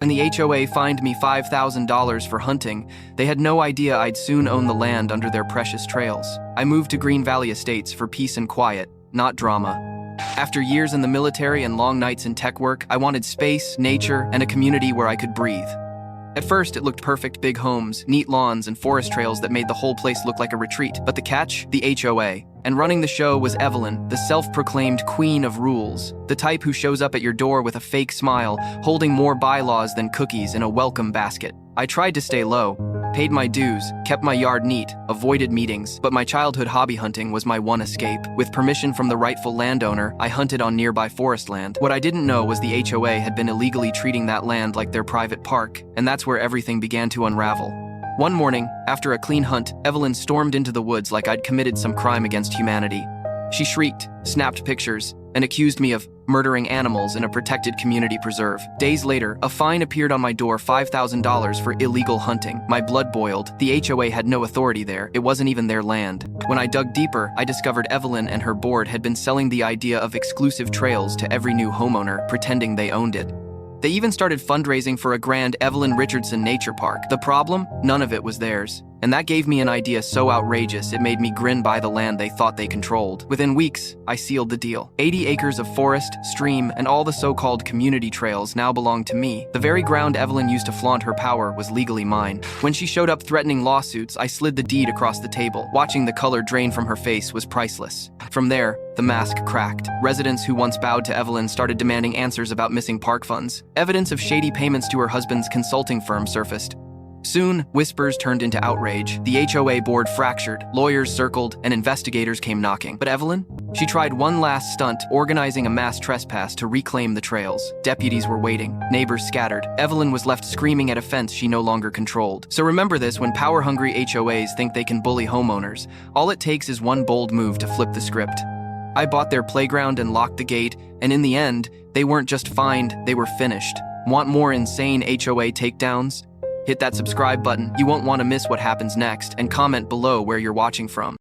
When the HOA fined me $5,000 for hunting, they had no idea I'd soon own the land under their precious trails. I moved to Green Valley Estates for peace and quiet, not drama. After years in the military and long nights in tech work, I wanted space, nature, and a community where I could breathe. At first, it looked perfect: big homes, neat lawns, and forest trails that made the whole place look like a retreat. But the catch? The HOA. And running the show was Evelyn, the self-proclaimed queen of rules, the type who shows up at your door with a fake smile, holding more bylaws than cookies in a welcome basket. I tried to stay low, paid my dues, kept my yard neat, avoided meetings, but my childhood hobby hunting was my one escape. With permission from the rightful landowner, I hunted on nearby forest land. What I didn't know was the HOA had been illegally treating that land like their private park, and that's where everything began to unravel. One morning, after a clean hunt, Evelyn stormed into the woods like I'd committed some crime against humanity. She shrieked, snapped pictures, and accused me of murdering animals in a protected community preserve. Days later, a fine appeared on my door: $5,000 for illegal hunting. My blood boiled. The HOA had no authority there. It wasn't even their land. When I dug deeper, I discovered Evelyn and her board had been selling the idea of exclusive trails to every new homeowner, pretending they owned it. They even started fundraising for a grand Evelyn Richardson Nature Park. The problem? None of it was theirs. And that gave me an idea so outrageous it made me grin by the land they thought they controlled. Within weeks, I sealed the deal. 80 acres of forest, stream, and all the so-called community trails now belong to me. The very ground Evelyn used to flaunt her power was legally mine. When she showed up threatening lawsuits, I slid the deed across the table. Watching the color drain from her face was priceless. From there, the mask cracked. Residents who once bowed to Evelyn started demanding answers about missing park funds. Evidence of shady payments to her husband's consulting firm surfaced. Soon, whispers turned into outrage. The HOA board fractured, lawyers circled, and investigators came knocking. But Evelyn? She tried one last stunt, organizing a mass trespass to reclaim the trails. Deputies were waiting, neighbors scattered. Evelyn was left screaming at a fence she no longer controlled. So remember this: when power-hungry HOAs think they can bully homeowners, all it takes is one bold move to flip the script. I bought their playground and locked the gate, and in the end, they weren't just fined, they were finished. Want more insane HOA takedowns? Hit that subscribe button. You won't want to miss what happens next, and comment below where you're watching from.